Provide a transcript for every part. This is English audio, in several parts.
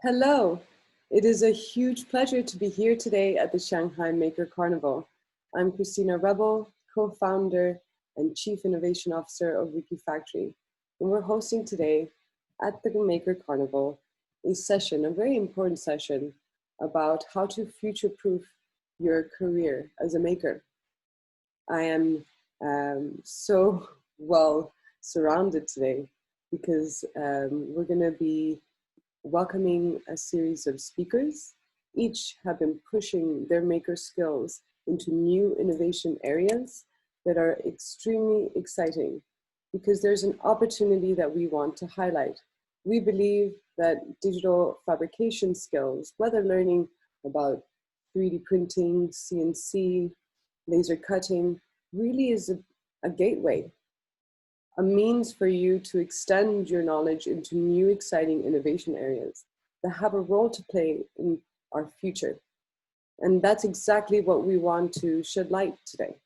Hello, it is a huge pleasure to be here today at the Shanghai Maker Carnival. I'm Christina Rebel, co-founder and Chief Innovation Officer of Wikifactory, and we're hosting today at the Maker Carnival a session, a very important session, about how to future-proof your career as a maker. I am so well surrounded today because we're going to be welcoming a series of speakers. Each have been pushing their maker skills into new innovation areas that are extremely exciting because there's an opportunity that we want to highlight. We believe that digital fabrication skills, whether learning about 3D printing, CNC, laser cutting, really is a gateway, a means for you to extend your knowledge into new exciting innovation areas that have a role to play in our future. And that's exactly what we want to shed light today.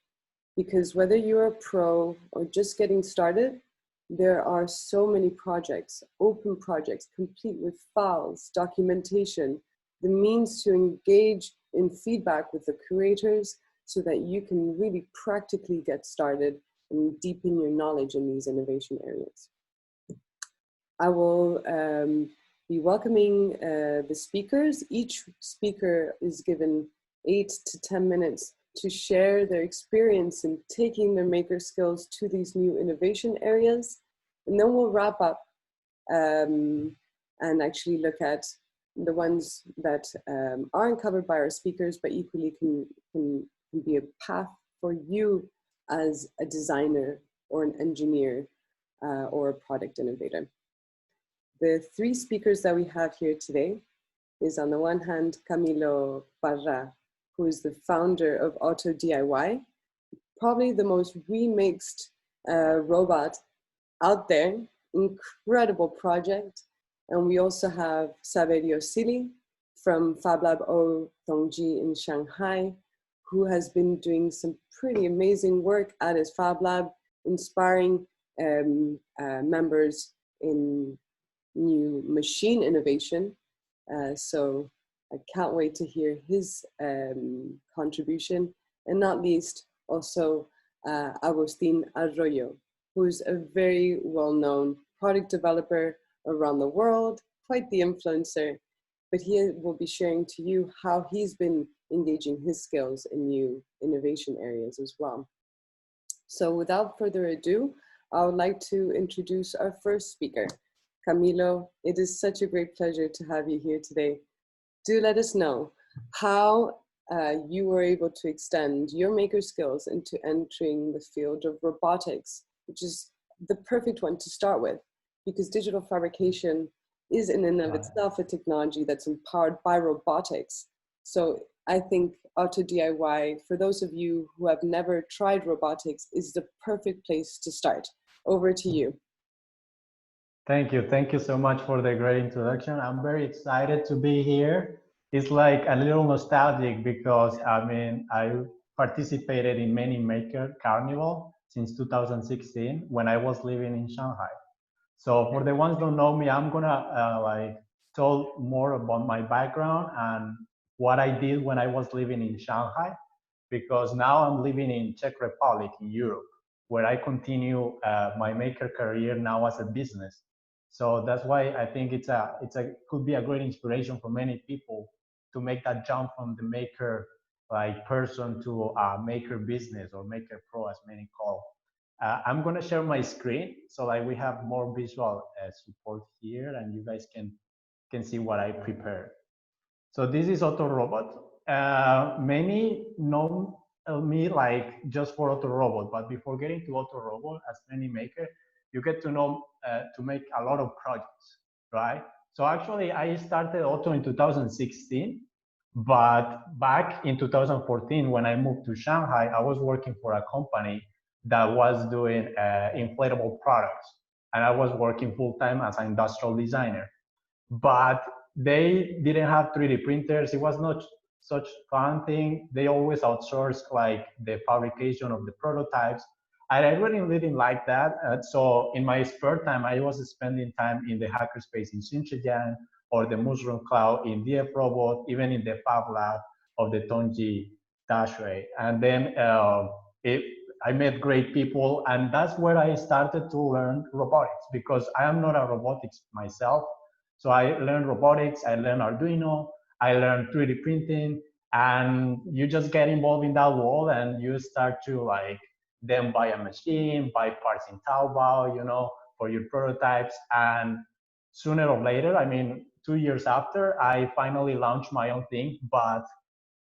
Because whether you're a pro or just getting started, there are so many projects, open projects, complete with files, documentation, the means to engage in feedback with the curators so that you can really practically get started and deepen your knowledge in these innovation areas. I will be welcoming the speakers. Each speaker is given 8 to 10 minutes to share their experience in taking their maker skills to these new innovation areas. And then we'll wrap up and actually look at the ones that aren't covered by our speakers, but equally can be a path for you as a designer or an engineer or a product innovator. The three speakers that we have here today is, on the one hand, Camilo Parra, who is the founder of Auto DIY, probably the most remixed robot out there, incredible project. And we also have Saverio Silli from Fab Lab Tongji in Shanghai, who has been doing some pretty amazing work at his Fab Lab, inspiring members in new machine innovation. So I can't wait to hear his contribution. And not least, also Agustin Arroyo, who's a very well-known product developer around the world, quite the influencer, but he will be sharing to you how he's been engaging his skills in new innovation areas as well. So without further ado, I would like to introduce our first speaker, Camilo. It is such a great pleasure to have you here today. Do let us know how you were able to extend your maker skills into entering the field of robotics, which is the perfect one to start with, because digital fabrication is in and of itself a technology that's empowered by robotics. So I think Auto DIY, for those of you who have never tried robotics, is the perfect place to start. Over to you. Thank you. Thank you so much for the great introduction. I'm very excited to be here. It's like a little nostalgic because, I mean, I participated in many Maker Carnival since 2016 when I was living in Shanghai. So for the ones who don't know me, I'm gonna tell more about my background and what I did when I was living in Shanghai, because now I'm living in Czech Republic in Europe, where I continue my maker career now as a business. So that's why I think could be a great inspiration for many people to make that jump from the maker person to a maker business or maker pro, as many call. I'm going to share my screen so we have more visual support here, and you guys can see what I prepared. So this is Auto Robot. Many know me just for Auto Robot, but before getting to Auto Robot, as many maker, you get to know to make a lot of projects, right? So actually, I started Auto in 2016, but back in 2014, when I moved to Shanghai, I was working for a company that was doing inflatable products, and I was working full-time as an industrial designer. But they didn't have 3D printers. It was not such fun thing. They always outsourced the fabrication of the prototypes. I really didn't like that. So in my spare time, I was spending time in the hackerspace in Xinjiang or the mushroom cloud in DF Robot, even in the Fab Lab of the Tongji Dashway. And then I met great people, and that's where I started to learn robotics, because I am not a robotics myself. So I learned robotics, I learned Arduino, I learned 3D printing, and you just get involved in that world and you start to like then buy a machine, buy parts in Taobao, you know, for your prototypes. And sooner or later, I mean, 2 years after, I finally launched my own thing. But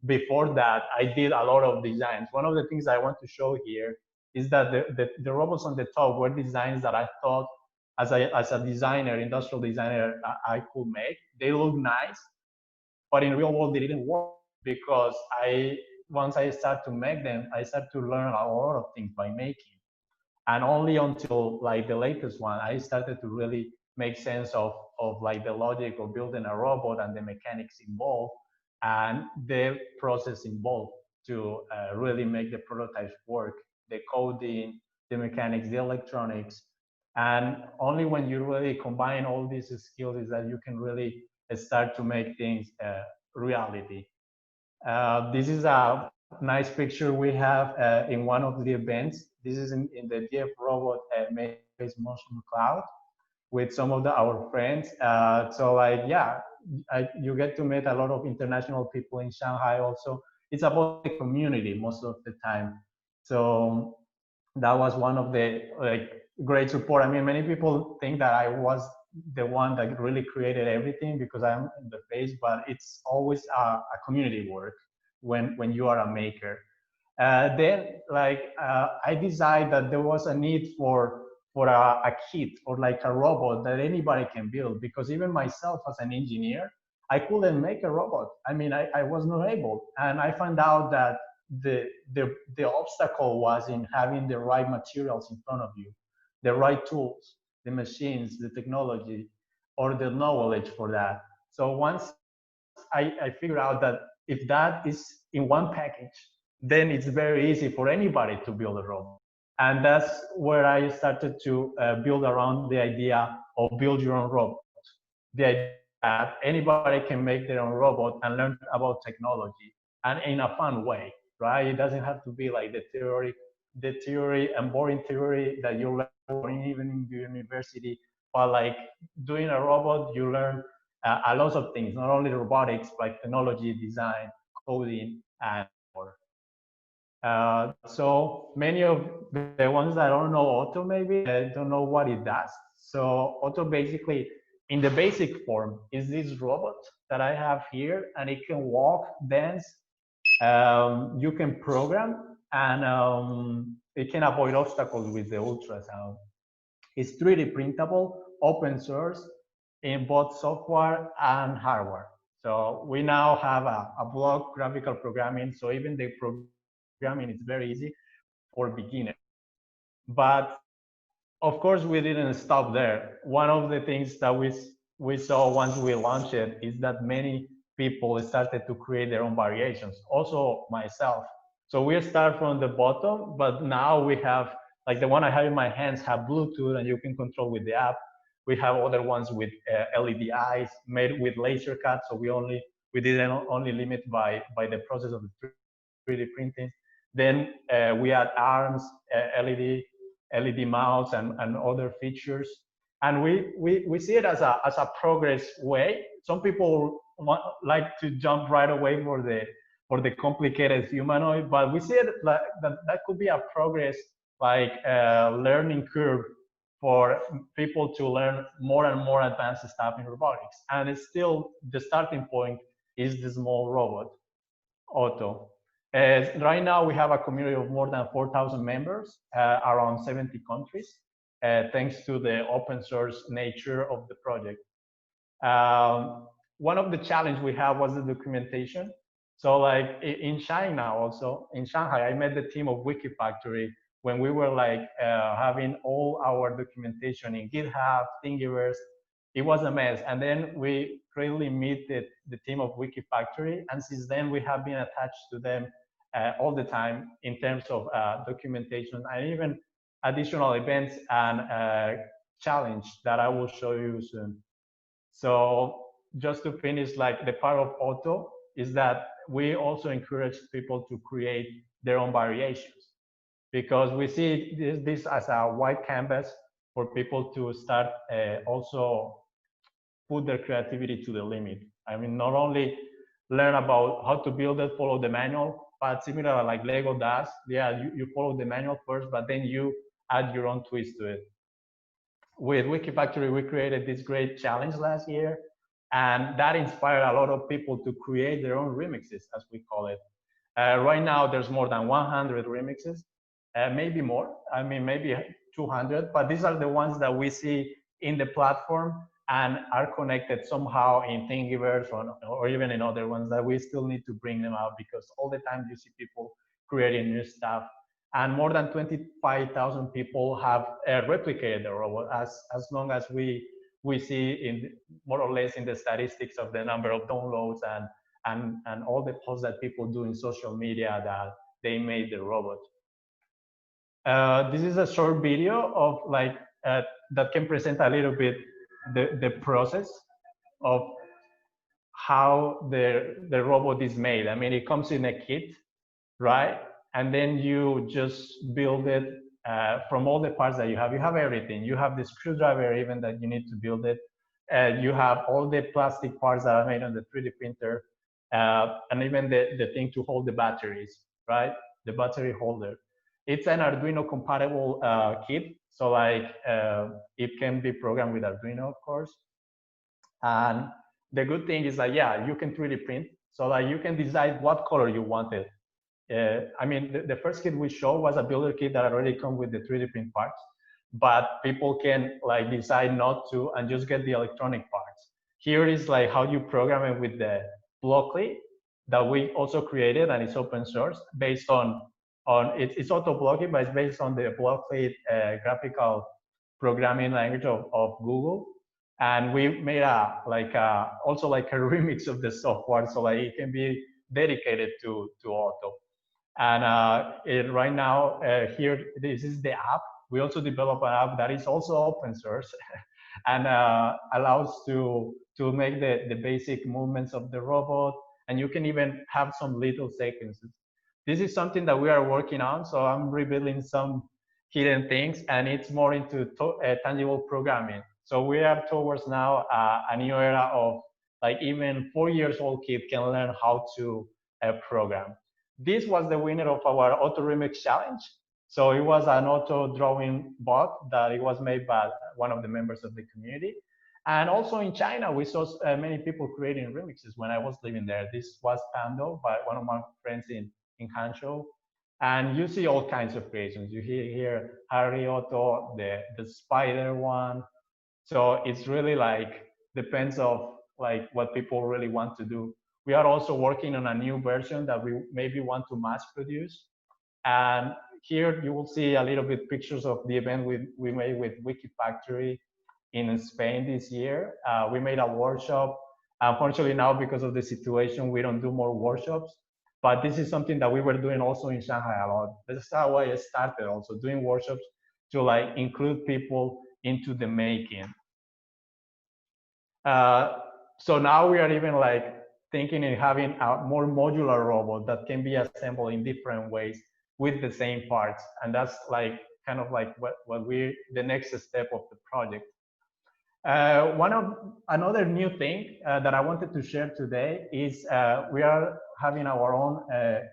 before that, I did a lot of designs. One of the things I want to show here is that the robots on the top were designs that I thought as a designer, industrial designer, I could make. They look nice, but in real world, they didn't work, because once I start to make them, I start to learn a lot of things by making. And only until like the latest one, I started to really make sense of like the logic of building a robot and the mechanics involved and the process involved to really make the prototypes work, the coding, the mechanics, the electronics. And only when you really combine all these skills is that you can really start to make things reality. This is a nice picture we have in one of the events. This is in the DF Robot Makerspace Motion Cloud with some of our friends. So like, yeah, you get to meet a lot of international people in Shanghai also. It's about the community most of the time. So that was one of the like great support. I mean, many people think that I was the one that really created everything because I'm in the face, but it's always a community work when you are a maker. Then I decided that there was a need for a kit or like a robot that anybody can build, because even myself as an engineer, I couldn't make a robot. I mean, I was not able, and I found out that the obstacle was in having the right materials in front of you, the right tools, the machines, the technology, or the knowledge for that. So once I figured out that if that is in one package, then it's very easy for anybody to build a robot. And that's where I started to build around the idea of build your own robot. The idea that anybody can make their own robot and learn about technology, and in a fun way, right? It doesn't have to be like the theory and boring theory that you learn even in the university, but like doing a robot, you learn a lot of things, not only robotics, but technology, design, coding, and more. So many of the ones that don't know Otto maybe don't know what it does. So Otto basically, in the basic form, is this robot that I have here, and it can walk, dance. You can program, and it can avoid obstacles with the ultrasound. It's 3D printable, open source in both software and hardware. So we now have a blog, graphical programming. So even the programming is very easy for beginners. But of course, we didn't stop there. One of the things that we saw once we launched it is that many people started to create their own variations. Also myself. So we start from the bottom, but now we have, like the one I have in my hands have Bluetooth and you can control with the app. We have other ones with LED eyes made with laser cut. So we didn't only limit by the process of the 3D printing. Then we add arms, LED mouse, and other features. And we see it as a progress way. Some people like to jump right away for the complicated humanoid, but we see it like that could be a progress, like a learning curve for people to learn more and more advanced stuff in robotics. And it's still the starting point is the small robot, Otto. Right now, we have a community of more than 4,000 members around 70 countries, thanks to the open source nature of the project. One of the challenges we have was the documentation. So like in China also, in Shanghai, I met the team of Wikifactory when we were like having all our documentation in GitHub, Thingiverse. It was a mess. And then we really meet the team of Wikifactory. And since then, we have been attached to them all the time in terms of documentation and even additional events and challenge that I will show you soon. So just to finish, like the part of auto is that we also encourage people to create their own variations, because we see this as a white canvas for people to start also put their creativity to the limit. I mean, not only learn about how to build it, follow the manual, but similar like Lego does. Yeah, you follow the manual first, but then you add your own twist to it. With Wikifactory, we created this great challenge last year, and that inspired a lot of people to create their own remixes, as we call it. Right now, there's more than 100 remixes, maybe more. I mean, maybe 200, but these are the ones that we see in the platform and are connected somehow in Thingiverse or even in other ones that we still need to bring them out, because all the time you see people creating new stuff. And more than 25,000 people have replicated the robot, as long as we see in more or less in the statistics of the number of downloads and all the posts that people do in social media that they made the robot. This is a short video of like that can present a little bit the process of how the robot is made. I mean, it comes in a kit, right? And then you just build it from all the parts that you have. You have everything. You have the screwdriver even that you need to build it. You have all the plastic parts that are made on the 3D printer, and even the thing to hold the batteries, right? The battery holder. It's an Arduino compatible kit, so like it can be programmed with Arduino, of course. And the good thing is that, yeah, you can 3D print, so that you can decide what color you wanted. I mean, the first kit we showed was a builder kit that already comes with the 3D print parts, but people can like decide not to and just get the electronic parts. Here is like how you program it with the Blockly that we also created, and it's open source based on it's auto-Blockly, but it's based on the Blockly graphical programming language of Google. And we made also like a remix of the software, so like it can be dedicated to auto. And right now, here, this is the app. We also develop an app that is also open source and allows to make the basic movements of the robot. And you can even have some little sequences. This is something that we are working on. So I'm revealing some hidden things, and it's more into tangible programming. So we are towards now a new era of like even 4 years old kid can learn how to program. This was the winner of our Auto Remix Challenge. So it was an auto drawing bot that it was made by one of the members of the community. And also in China, we saw many people creating remixes when I was living there. This was Pando by one of my friends in Hangzhou. And you see all kinds of creations. You hear here Harry Otto, the spider one. So it's really like depends of like what people really want to do. We are also working on a new version that we maybe want to mass produce. And here you will see a little bit pictures of the event we made with Wikifactory in Spain this year. We made a workshop. Unfortunately now, because of the situation, we don't do more workshops. But this is something that we were doing also in Shanghai a lot. That's how I started also doing workshops to like include people into the making. So now we are even like thinking in having a more modular robot that can be assembled in different ways with the same parts. And that's like kind of like what the next step of the project. Another new thing that I wanted to share today is we are having our own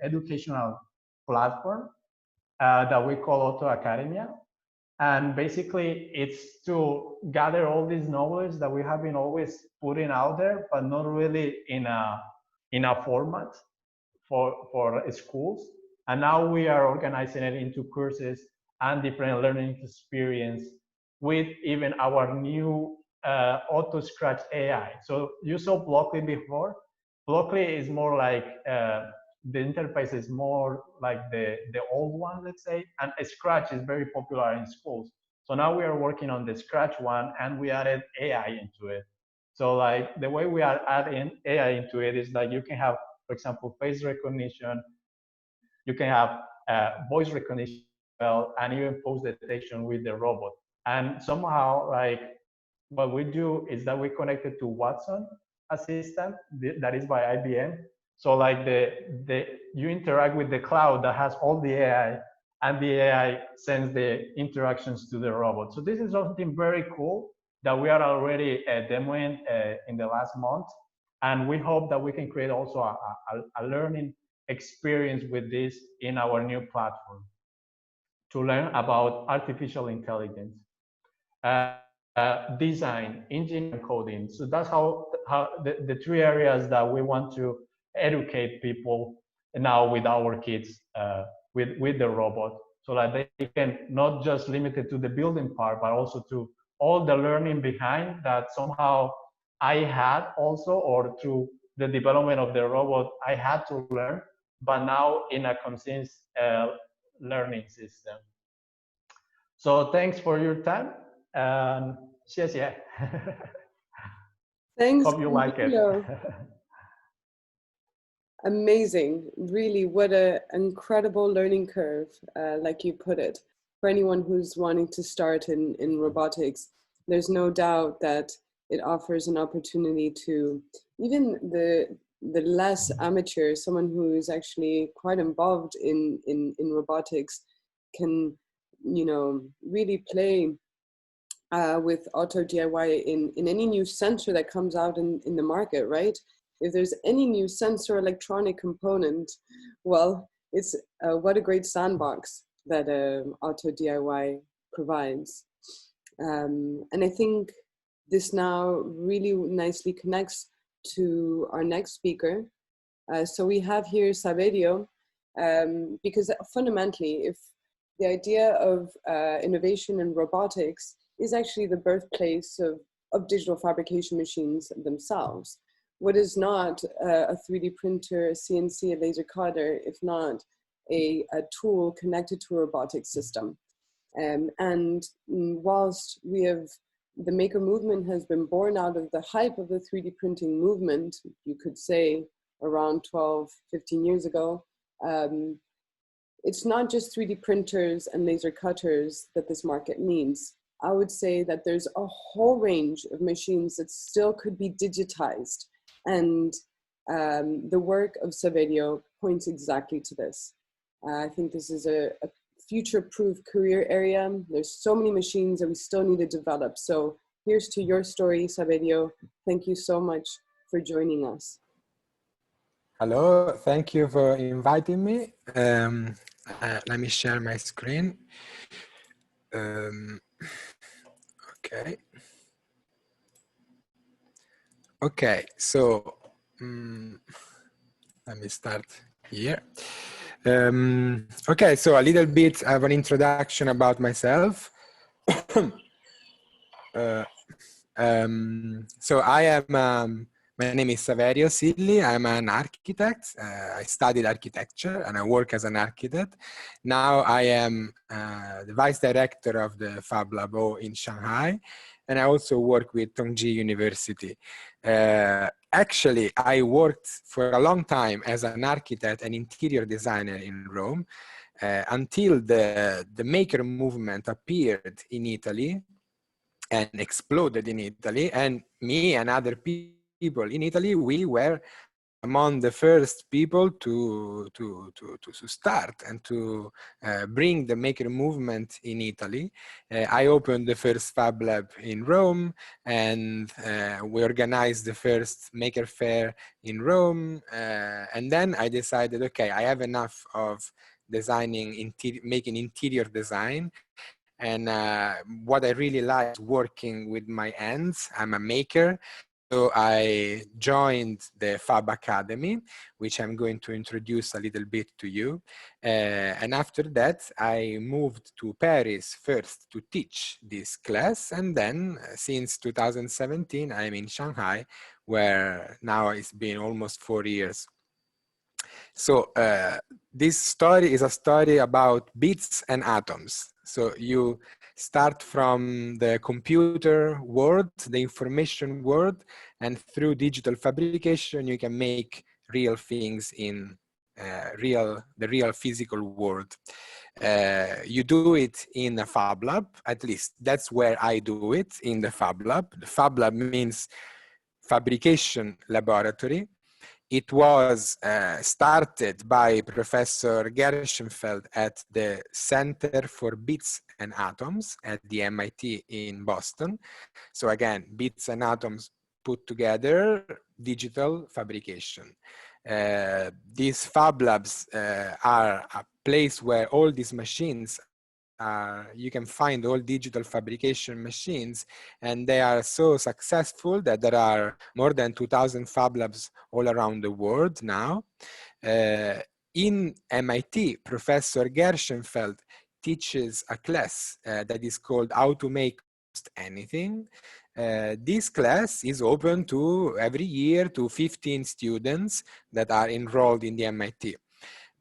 educational platform that we call Auto Academy. And basically it's to gather all this knowledge that we have been always putting out there, but not really in a format for schools. And now we are organizing it into courses and different learning experience with even our new auto scratch AI. So you saw Blockly before. Blockly is more like the interface is more like the old one, let's say, and Scratch is very popular in schools. So now we are working on the Scratch one, and we added AI into it. So like the way we are adding AI into it is like you can have, for example, face recognition, you can have voice recognition as well, and even pose detection with the robot. And somehow like what we do is that we connect it to Watson, assistant that is by IBM. So like you interact with the cloud that has all the AI, and the AI sends the interactions to the robot. So this is something very cool that we are already demoing in the last month. And we hope that we can create also a learning experience with this in our new platform to learn about artificial intelligence, design, engineering, coding. So that's how the three areas that we want to educate people now with our kids, with the robot, so that they can not just limit it to the building part, but also to all the learning behind that somehow I had also, or through the development of the robot, I had to learn, but now in a consistent learning system. So thanks for your time. 谢谢. Thanks. Hope you like it. Amazing. Really, what an incredible learning curve, like you put it. For anyone who's wanting to start in robotics, there's no doubt that it offers an opportunity to even the less amateur, someone who is actually quite involved in robotics, can, you know, really play with auto DIY in any new sensor that comes out in the market, right? If there's any new sensor electronic component, well, it's what a great sandbox that auto DIY provides. And I think this now really nicely connects to our next speaker. So we have here Saverio, because fundamentally, if the idea of innovation in robotics is actually the birthplace of digital fabrication machines themselves. What is not a 3D printer, a CNC, a laser cutter, if not a tool connected to a robotic system? And whilst the maker movement has been born out of the hype of the 3D printing movement, you could say around 12, 15 years ago, it's not just 3D printers and laser cutters that this market needs. I would say that there's a whole range of machines that still could be digitized. And the work of Saverio points exactly to this. I think this is a future-proof career area. There's so many machines that we still need to develop. So here's to your story, Saverio. Thank you so much for joining us. Hello, thank you for inviting me. Let me share my screen. Okay. Okay, so let me start here. Okay, so a little bit of an introduction about myself. So I am, my name is Saverio Silli. I'm an architect. I studied architecture and I work as an architect. Now I am the vice director of the Fab Lab in Shanghai, and I also work with Tongji University. Actually, I worked for a long time as an architect and interior designer in Rome until the maker movement appeared in Italy and exploded in Italy. And me and other people in Italy, we were among the first people to start and to bring the maker movement in Italy. I opened the first Fab Lab in Rome, and we organized the first maker fair in Rome. And then I decided, okay, I have enough of designing, making interior design. And what I really like is working with my hands. I'm a maker. So I joined the Fab Academy, which I'm going to introduce a little bit to you. And after that, I moved to Paris first to teach this class. And then since 2017, I'm in Shanghai, where now it's been almost 4 years. So this story is a story about bits and atoms. So you start from the computer world, the information world, and through digital fabrication, you can make real things in the real physical world. You do it in a Fab Lab, at least that's where I do it, in the Fab Lab. The Fab Lab means Fabrication Laboratory. It was started by Professor Gershenfeld at the Center for Bits and Atoms at the MIT in Boston. So again, bits and atoms put together, digital fabrication. These Fab Labs are a place where all these machines you can find all digital fabrication machines, and they are so successful that there are more than 2,000 Fab Labs all around the world now. In MIT, Professor Gershenfeld teaches a class that is called How to Make Anything. This class is open to every year to 15 students that are enrolled in the MIT.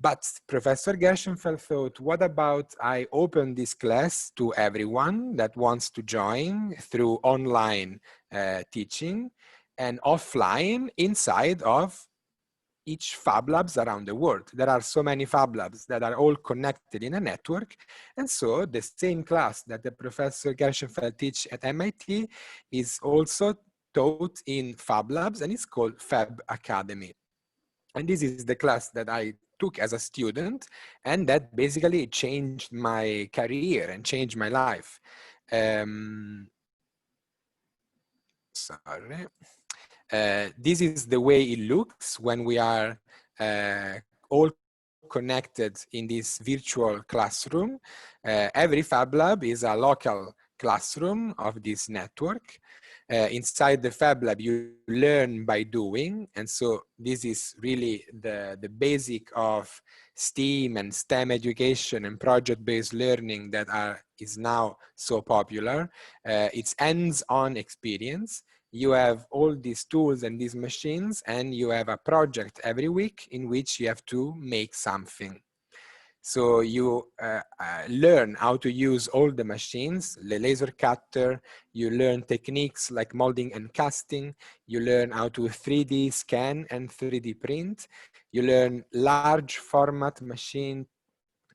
But Professor Gershenfeld thought, what about I open this class to everyone that wants to join through online teaching and offline inside of each Fab Labs around the world. There are so many Fab Labs that are all connected in a network. And so the same class that the Professor Gershenfeld teach at MIT is also taught in Fab Labs, and it's called Fab Academy. And this is the class that I took as a student, and that basically changed my career and changed my life. Sorry. This is the way it looks when we are all connected in this virtual classroom. Every Fab Lab is a local classroom of this network. Inside the Fab Lab, you learn by doing. And so this is really the basic of STEAM and STEM education and project-based learning that is now so popular. It's hands-on experience. You have all these tools and these machines, and you have a project every week in which you have to make something. So you learn how to use all the machines, the laser cutter, you learn techniques like molding and casting, you learn how to 3D scan and 3D print, you learn large format machine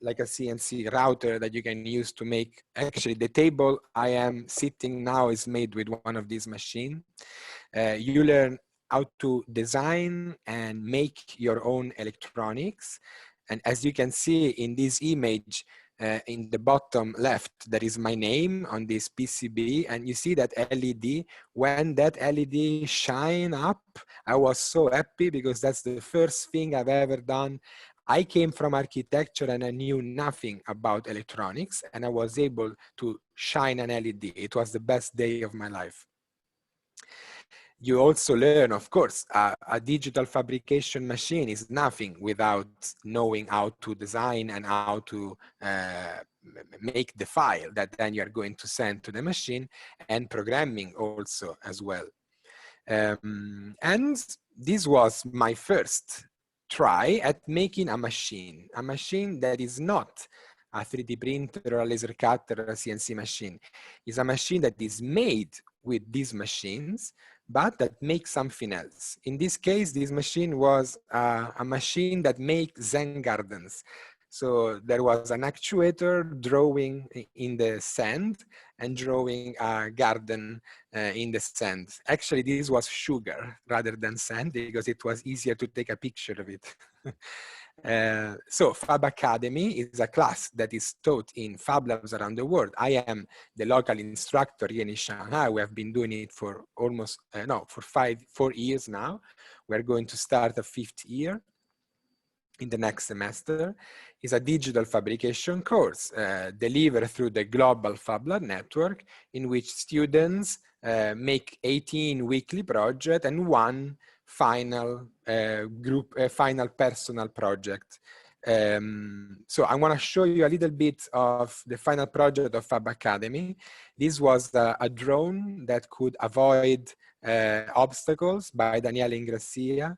like a CNC router that you can use to make, actually the table I am sitting now is made with one of these machines. You learn how to design and make your own electronics. And as you can see in this image, in the bottom left, there is my name on this PCB, and you see that LED. When that LED shine up, I was so happy because that's the first thing I've ever done. I came from architecture and I knew nothing about electronics, and I was able to shine an LED. It was the best day of my life. You also learn, of course, a digital fabrication machine is nothing without knowing how to design and how to make the file that then you're going to send to the machine, and programming also as well. And this was my first try at making a machine that is not a 3D printer or a laser cutter or a CNC machine. It's a machine that is made with these machines, but that makes something else. In this case, this machine was a machine that makes Zen gardens. So there was an actuator drawing in the sand and drawing a garden in the sand. Actually, this was sugar rather than sand because it was easier to take a picture of it. So Fab Academy is a class that is taught in Fab Labs around the world. I am the local instructor here in Shanghai. We have been doing it for almost, for 4 years now. We're going to start a 5th year in the next semester. Is a digital fabrication course delivered through the Global Fab Lab Network, in which students make 18 weekly projects and one final final personal project. So I want to show you a little bit of the final project of Fab Academy. This was a drone that could avoid obstacles by Daniele Ingrassia.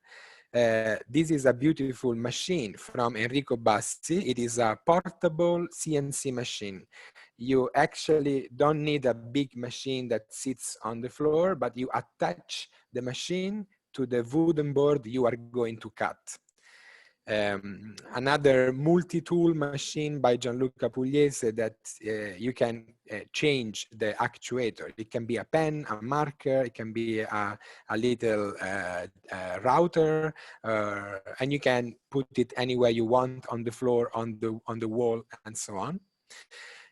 This is a beautiful machine from Enrico Bassi. It is a portable CNC machine. You actually don't need a big machine that sits on the floor, but you attach the machine to the wooden board you are going to cut. another multi-tool machine by Gianluca Pugliese that you can change the actuator. It can be a pen, a marker, it can be a little router, and you can put it anywhere you want, on the floor, on the wall, and so on.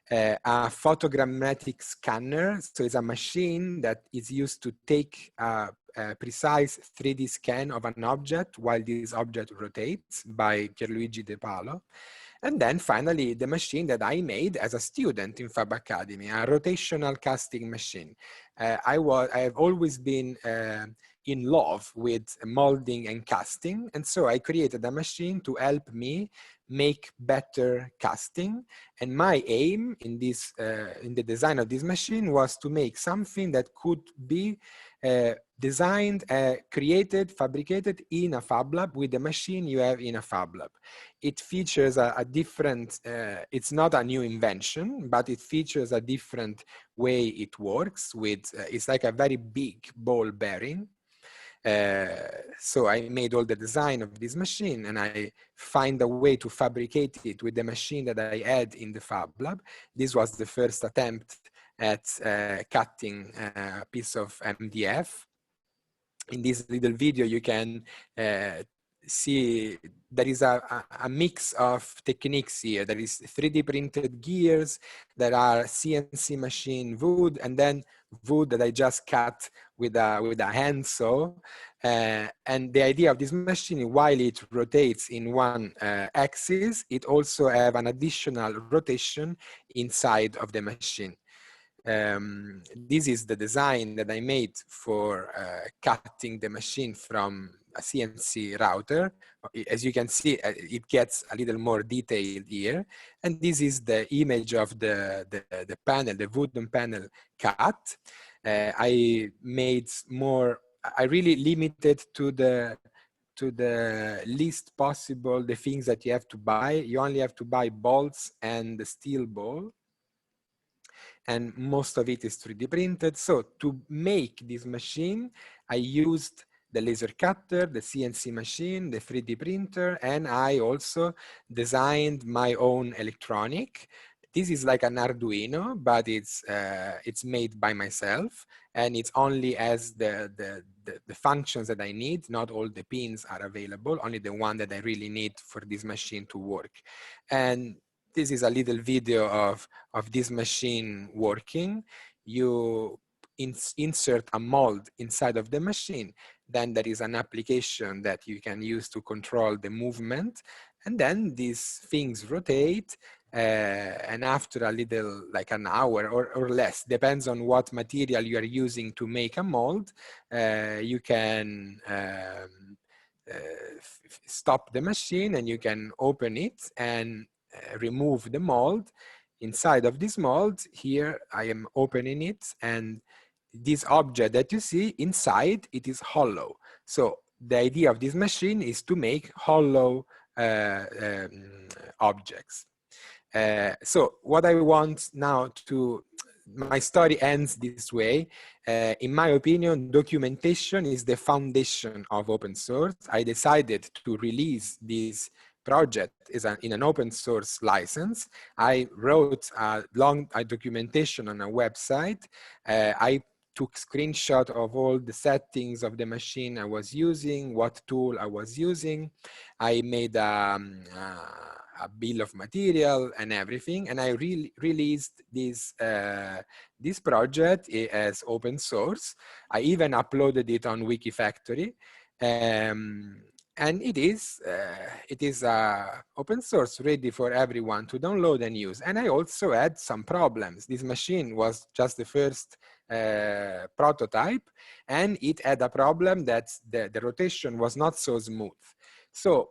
A photogrammetric scanner, so it's a machine that is used to take a precise 3D scan of an object while this object rotates, by Pierluigi De Palo. And then finally, the machine that I made as a student in Fab Academy, a rotational casting machine. I have always been in love with molding and casting, and so I created a machine to help me make better casting. And my aim in this, in the design of this machine, was to make something that could be designed, created, fabricated in a Fab Lab with the machine you have in a Fab Lab. It features a different, it's not a new invention, but it features a different way it works with, it's like a very big ball bearing. So I made all the design of this machine, and I find a way to fabricate it with the machine that I had in the Fab Lab. This was the first attempt at cutting a piece of MDF. In this little video, you can see there is a mix of techniques here. There is 3D printed gears, there are CNC machine wood, and then wood that I just cut with a handsaw. And the idea of this machine, while it rotates in one axis, it also have an additional rotation inside of the machine. This is the design that I made for cutting the machine from a CNC router. As you can see, it gets a little more detailed here. And this is the image of the panel, the wooden panel cut. I made more, I really limited to the least possible the things that you have to buy. You only have to buy bolts and the steel ball, and most of it is 3D printed. So to make this machine, I used the laser cutter, the CNC machine, the 3D printer, and I also designed my own electronic. This is like an Arduino, but it's made by myself, and it only has the functions that I need. Not all the pins are available, only the one that I really need for this machine to work. And this is a little video of this machine working. You insert a mold inside of the machine. Then there is an application that you can use to control the movement. And then these things rotate. And after a little, like an hour or less, depends on what material you are using to make a mold, you can stop the machine and you can open it and remove the mold. Inside of this mold, here I am opening it, and this object that you see inside, it is hollow. So the idea of this machine is to make hollow objects. So what I want now to, my story ends this way. In my opinion, documentation is the foundation of open source. I decided to release this project in an open source license. I wrote a documentation on a website. I took screenshot of all the settings of the machine I was using, what tool I was using. I made a bill of material and everything, and I released this this project as open source. I even uploaded it on Wikifactory, and it is open source, ready for everyone to download and use. And I also had some problems. This machine was just the first prototype, and it had a problem that the rotation was not so smooth. So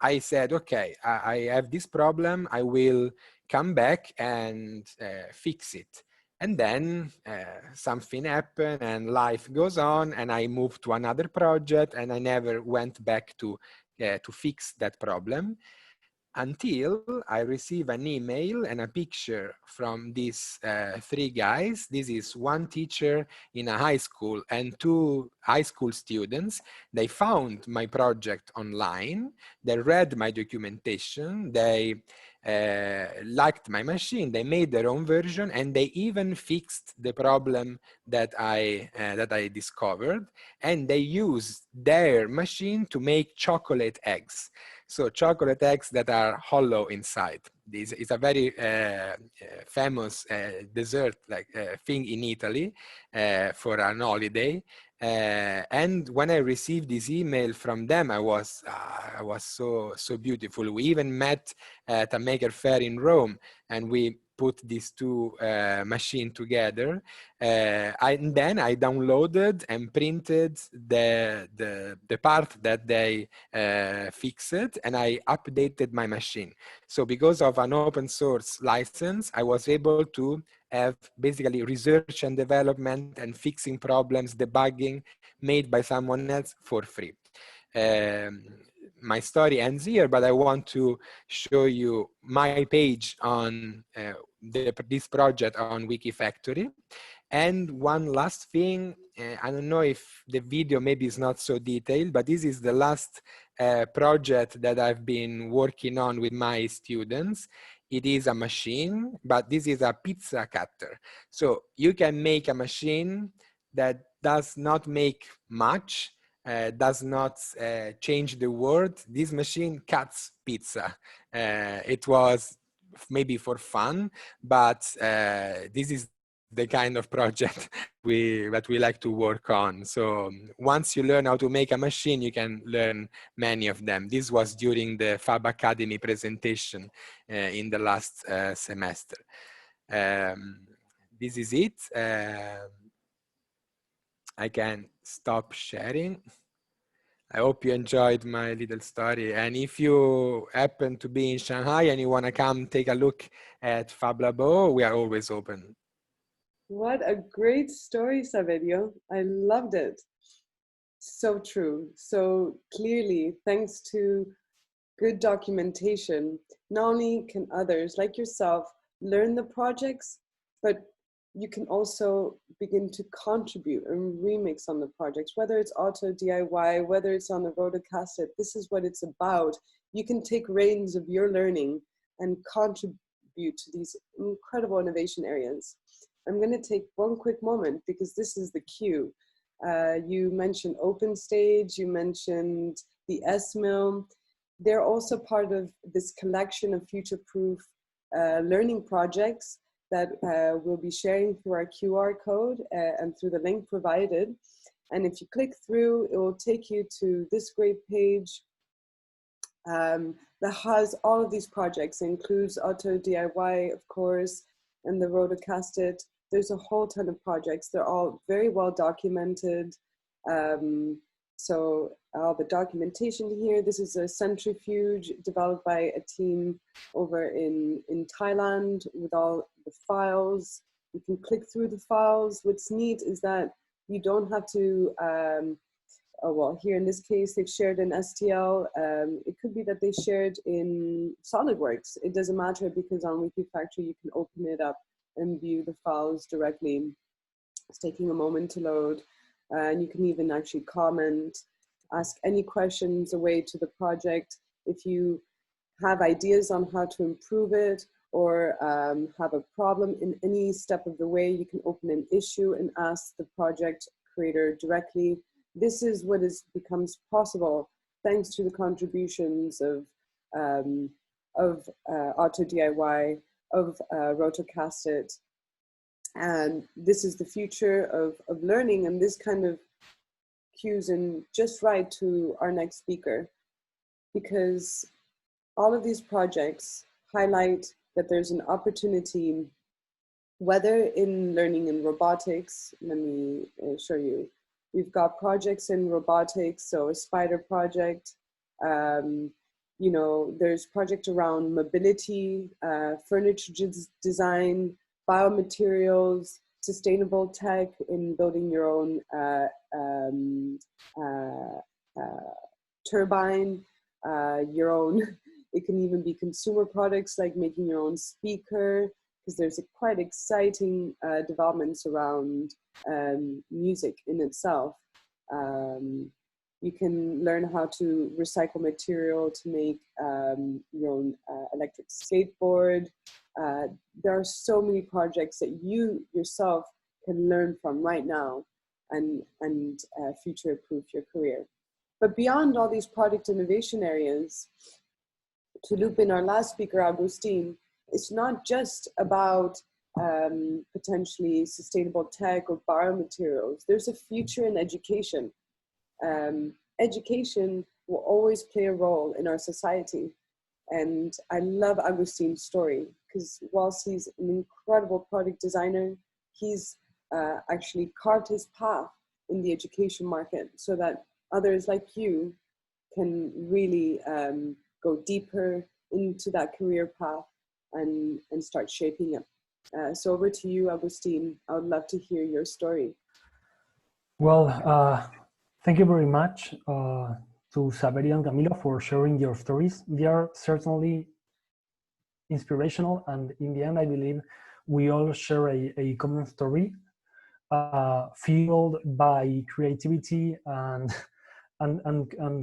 I said, okay, I have this problem. I will come back and fix it. And then something happened and life goes on, and I moved to another project, and I never went back to fix that problem. until I receive an email and a picture from these three guys. This is one teacher in a high school and two high school students. They found my project online, they read my documentation, they liked my machine, they made their own version, and they even fixed the problem that I discovered, and they used their machine to make chocolate eggs. So chocolate eggs that are hollow inside. This is a very famous dessert thing in Italy for an holiday. And when I received this email from them, I was so beautiful. We even met at a maker fair in Rome, and we put these two machines together. And then I downloaded and printed the part that they fixed, and I updated my machine. So because of an open source license, I was able to have basically research and development and fixing problems, debugging made by someone else for free. My story ends here, but I want to show you my page on this project on Wikifactory. And one last thing, I don't know if the video maybe is not so detailed, but this is the last project that I've been working on with my students. It is a machine, but this is a pizza cutter. So you can make a machine that does not make much, does not change the world. This machine cuts pizza. It was maybe for fun, but this is the kind of project that we like to work on. So once you learn how to make a machine, you can learn many of them. This was during the Fab Academy presentation in the last semester. This is it. I can stop sharing. I hope you enjoyed my little story. And if you happen to be in Shanghai and you want to come take a look at Fab Labo, we are always open. What a great story, Saverio. I loved it. So true. So clearly, thanks to good documentation, not only can others like yourself learn the projects, but you can also begin to contribute and remix on the projects, whether it's auto DIY, whether it's on the Rotacaster. This is what it's about. You can take reins of your learning and contribute to these incredible innovation areas. I'm going to take one quick moment because this is the cue. You mentioned OpenStage, you mentioned the S-Mill. They're also part of this collection of future-proof learning projects that we'll be sharing through our QR code and through the link provided. And if you click through, it will take you to this great page that has all of these projects. It includes Auto DIY, of course, and the Rotacaster. There's a whole ton of projects. They're all very well documented. So all the documentation here, this is a centrifuge developed by a team over in Thailand with all the files. You can click through the files. What's neat is that you don't have to, oh, well, here in this case, they've shared in STL. It could be that they shared in SolidWorks. It doesn't matter because on Wikifactory, you can open it up and view the files directly. It's taking a moment to load. And you can even actually comment, ask any questions away to the project. If you have ideas on how to improve it or have a problem in any step of the way, you can open an issue and ask the project creator directly. This is what becomes possible thanks to the contributions of Auto DIY, of Rotacaster. And this is the future of learning, and this kind of cues in just right to our next speaker, because all of these projects highlight that there's an opportunity, whether in learning in robotics. Let me show you. We've got projects in robotics, so a spider project. You know, there's projects around mobility, furniture design, biomaterials, sustainable tech in building your own turbine, your own It can even be consumer products like making your own speaker, because there's quite exciting developments around music in itself. You can learn how to recycle material to make your own electric skateboard. There are so many projects that you yourself can learn from right now and future-proof your career. But beyond all these product innovation areas, to loop in our last speaker, Agustin, it's not just about potentially sustainable tech or biomaterials. There's a future in education. Education will always play a role in our society. And I love Agustin's story because whilst he's an incredible product designer, he's actually carved his path in the education market so that others like you can really go deeper into that career path and start shaping it. So over to you, Agustin. I would love to hear your story. Well, thank you very much to Saverio and Camilo for sharing your stories. They are certainly inspirational, and in the end, I believe we all share a common story fueled by creativity and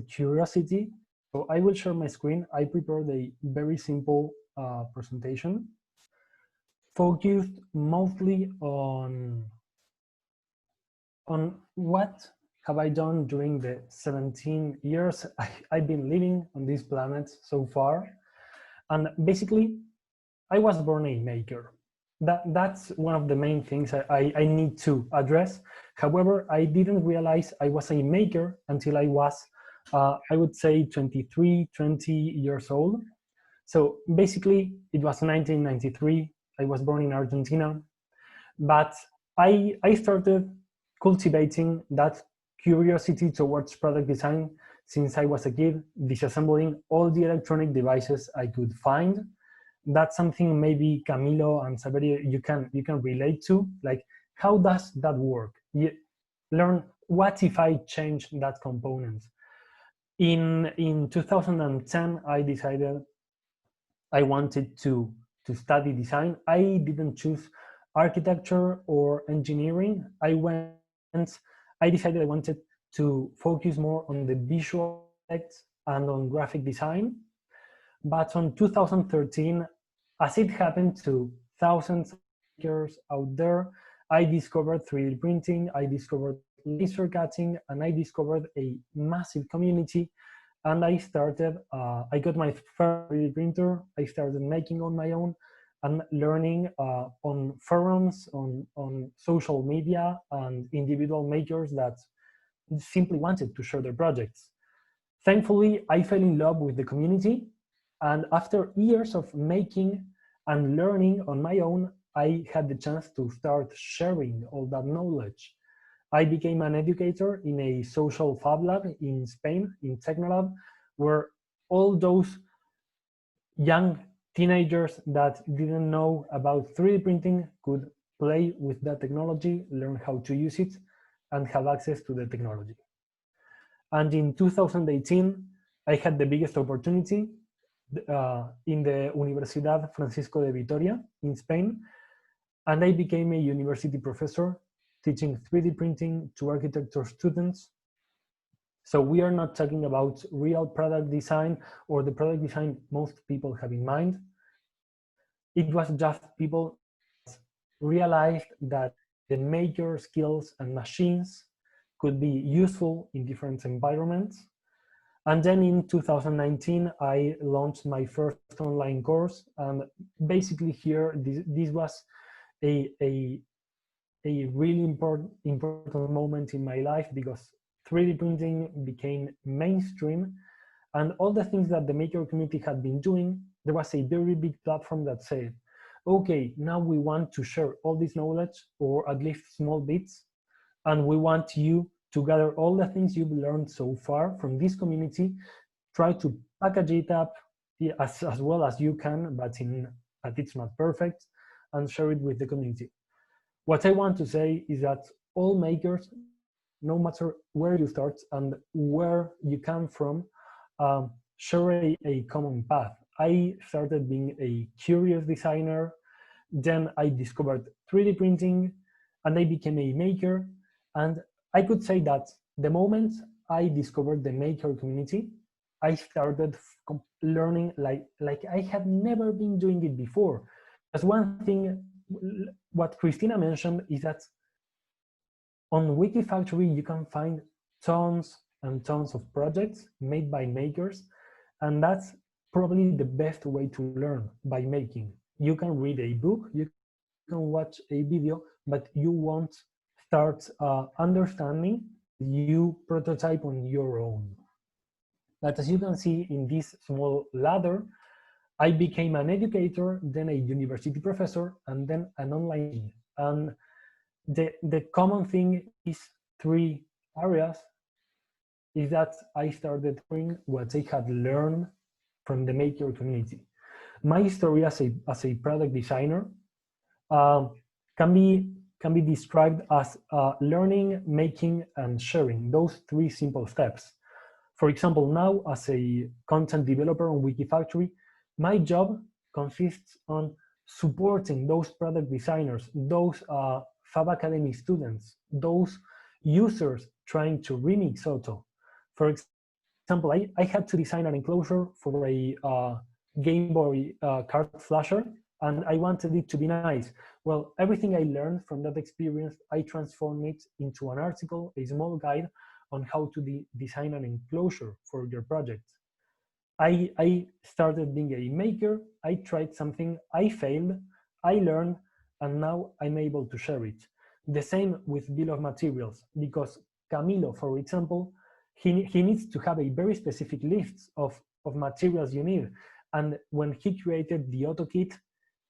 curiosity. So I will share my screen. I prepared a very simple presentation focused mostly on what have I done during the 17 years I've been living on this planet so far. And basically, I was born a maker. That's one of the main things I need to address. However, I didn't realize I was a maker until I was, I would say, 23, 20 years old. So basically, it was 1993. I was born in Argentina. But I started cultivating that curiosity towards product design since I was a kid, disassembling all the electronic devices I could find. That's something maybe Camilo and Saverio you can relate to. Like, how does that work? You learn, what if I change that component? In 2010, I decided I wanted to study design. I didn't choose architecture or engineering. I decided I wanted to focus more on the visual effects and on graphic design. But on 2013, as it happened to thousands of makers out there, I discovered 3D printing, I discovered laser cutting, and I discovered a massive community. And I started, I got my first 3D printer, I started making on my own and learning on forums, on social media, and individual makers that simply wanted to share their projects. Thankfully, I fell in love with the community. And after years of making and learning on my own, I had the chance to start sharing all that knowledge. I became an educator in a social Fab Lab in Spain, in Technolab, where all those young teenagers that didn't know about 3D printing could play with that technology, learn how to use it, and have access to the technology. And in 2018, I had the biggest opportunity in the Universidad Francisco de Vitoria in Spain, and I became a university professor teaching 3D printing to architecture students. So we are not talking about real product design or the product design most people have in mind. It was just people realized that the maker skills and machines could be useful in different environments. And then in 2019, I launched my first online course. And basically here, this was a really important moment in my life, because 3D printing became mainstream, and all the things that the maker community had been doing, there was a very big platform that said, okay, now we want to share all this knowledge, or at least small bits, and we want you to gather all the things you've learned so far from this community, try to package it up as well as you can, but it's not perfect, and share it with the community. What I want to say is that all makers, no matter where you start and where you come from, share a common path. I started being a curious designer, then I discovered 3D printing, and I became a maker. And I could say that the moment I discovered the maker community, I started learning like I had never been doing it before. As one thing, what Christina mentioned is that on Wikifactory you can find tons and tons of projects made by makers, and that's probably the best way to learn, by making. You can read a book, you can watch a video, but you won't start understanding. You prototype on your own. But as you can see in this small ladder, I became an educator, then a university professor, and then an online. And the common thing is three areas is that I started doing what I had learned from the maker community. My story as a product designer can be described as learning, making, and sharing, those three simple steps. For example, now as a content developer on Wikifactory, my job consists on supporting those product designers, those Fab Academy students, those users trying to remix Auto. For example, I had to design an enclosure for a Game Boy card flasher, and I wanted it to be nice. Well, everything I learned from that experience, I transformed it into an article, a small guide on how to design an enclosure for your project. I started being a maker, I tried something, I failed, I learned, and now I'm able to share it. The same with bill of materials, because Camilo, for example, he needs to have a very specific list of materials you need. And when he created the auto kit,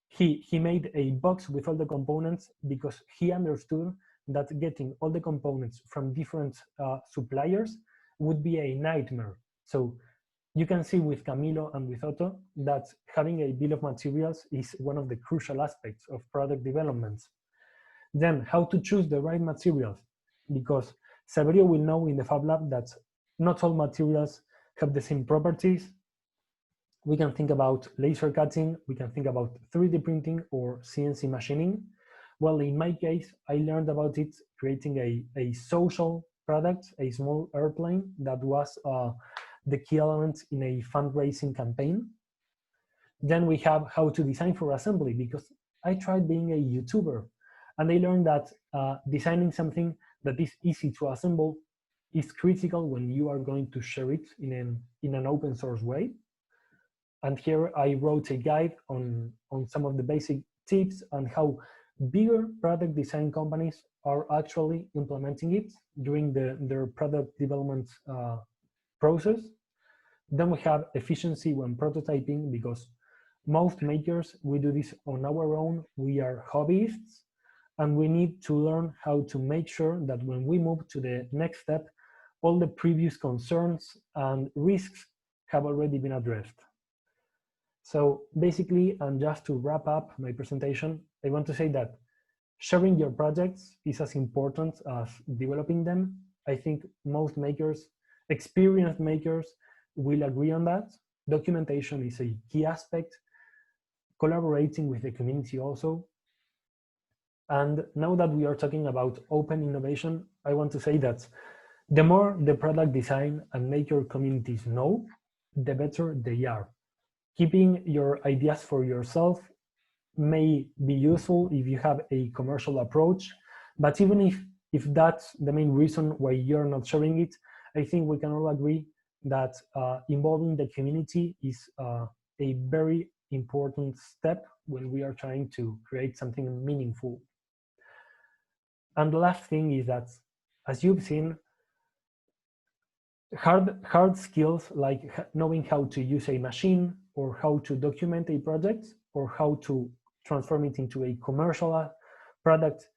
he made a box with all the components because he understood that getting all the components from different suppliers would be a nightmare. So you can see with Camilo and with Otto that having a bill of materials is one of the crucial aspects of product development. Then how to choose the right materials, because Saverio will know in the Fab Lab that not all materials have the same properties. We can think about laser cutting, we can think about 3D printing or CNC machining. Well, in my case, I learned about it creating a social product, a small airplane that was the key element in a fundraising campaign. Then we have how to design for assembly, because I tried being a YouTuber and I learned that designing something that is easy to assemble is critical when you are going to share it in an open source way. And here I wrote a guide on some of the basic tips on how bigger product design companies are actually implementing it during their product development process. Then we have efficiency when prototyping, because most makers, we do this on our own. We are hobbyists, and we need to learn how to make sure that when we move to the next step, all the previous concerns and risks have already been addressed. So basically, and just to wrap up my presentation, I want to say that sharing your projects is as important as developing them. I think most makers, experienced makers, will agree on that. Documentation is a key aspect, collaborating with the community also. And now that we are talking about open innovation, I want to say that the more the product design and maker communities know, the better they are. Keeping your ideas for yourself may be useful if you have a commercial approach, but even if that's the main reason why you're not sharing it, I think we can all agree that involving the community is a very important step when we are trying to create something meaningful. And the last thing is that, as you've seen, hard skills like knowing how to use a machine, or how to document a project, or how to transform it into a commercial product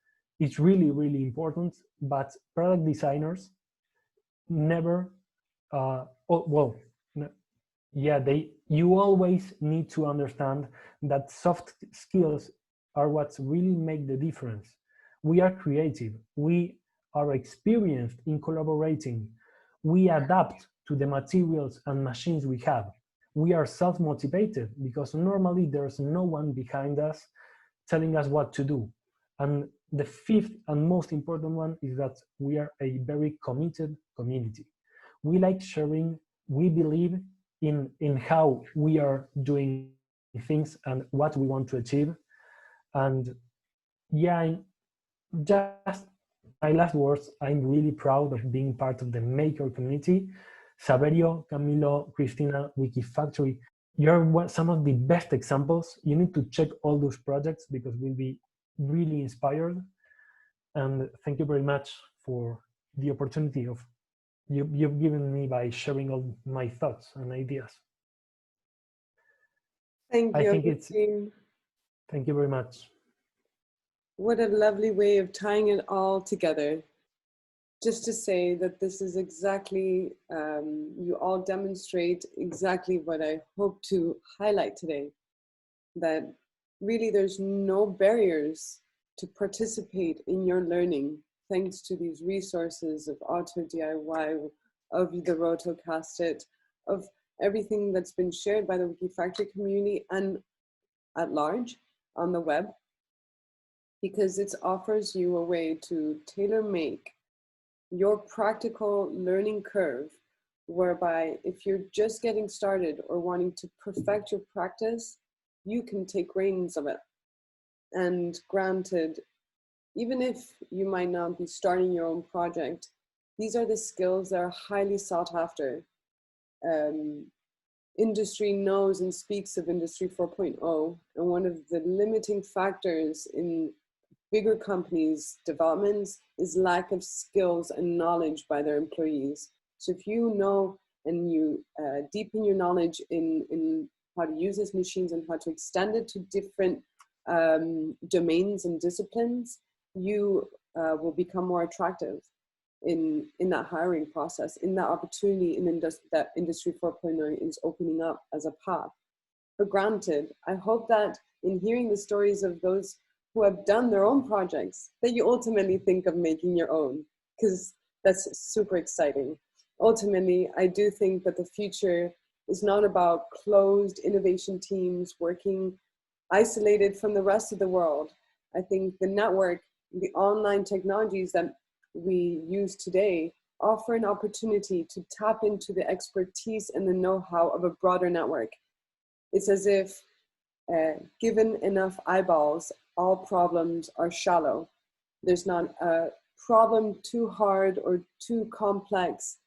is really, really important. But product designers never, you always need to understand that soft skills are what really make the difference. We are creative, we are experienced in collaborating, we adapt to the materials and machines we have. We are self-motivated because normally there's no one behind us telling us what to do. And the fifth and most important one is that we are a very committed community. We like sharing, we believe in how we are doing things and what we want to achieve. And yeah, just my last words, I'm really proud of being part of the maker community. Saverio, Camilo, Christina, Wikifactory, you're some of the best examples. You need to check all those projects because we'll be really inspired. And thank you very much for the opportunity of you've given me by sharing all my thoughts and ideas. Thank you, Agustin. Thank you very much. What a lovely way of tying it all together. Just to say that this is exactly, you all demonstrate exactly what I hope to highlight today, that really there's no barriers to participate in your learning thanks to these resources of auto DIY, of the Rotocast, of everything that's been shared by the Wikifactory community and at large on the web, because it offers you a way to tailor-make your practical learning curve, whereby if you're just getting started or wanting to perfect your practice, you can take reins of it. And granted, even if you might not be starting your own project, these are the skills that are highly sought after. Industry knows and speaks of Industry 4.0, and one of the limiting factors in bigger companies' developments is lack of skills and knowledge by their employees. So if you know and you deepen your knowledge in how to use these machines and how to extend it to different domains and disciplines, you will become more attractive in that hiring process, in that opportunity that Industry 4.0 is opening up as a path. For granted, I hope that in hearing the stories of those who have done their own projects, that you ultimately think of making your own, because that's super exciting. Ultimately, I do think that the future is not about closed innovation teams working isolated from the rest of the world. I think the network, the online technologies that we use today offer an opportunity to tap into the expertise and the know-how of a broader network. It's as if given enough eyeballs, all problems are shallow. There's not a problem too hard or too complex.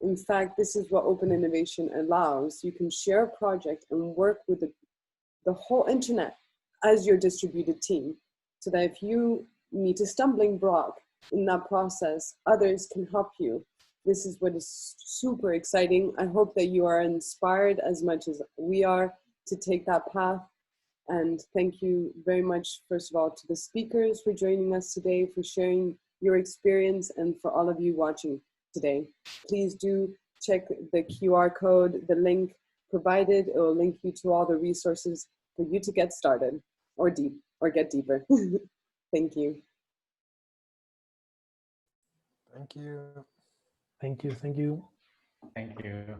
In fact, this is what open innovation allows. You can share a project and work with the whole internet as your distributed team, so that if you meet a stumbling block in that process, others can help you. This is what is super exciting. I hope that you are inspired as much as we are to take that path. And thank you very much, first of all, to the speakers for joining us today, for sharing your experience, and for all of you watching today. Please do check the QR code, the link provided. It will link you to all the resources for you to get started or get deeper. Thank you. Thank you. Thank you. Thank you. Thank you.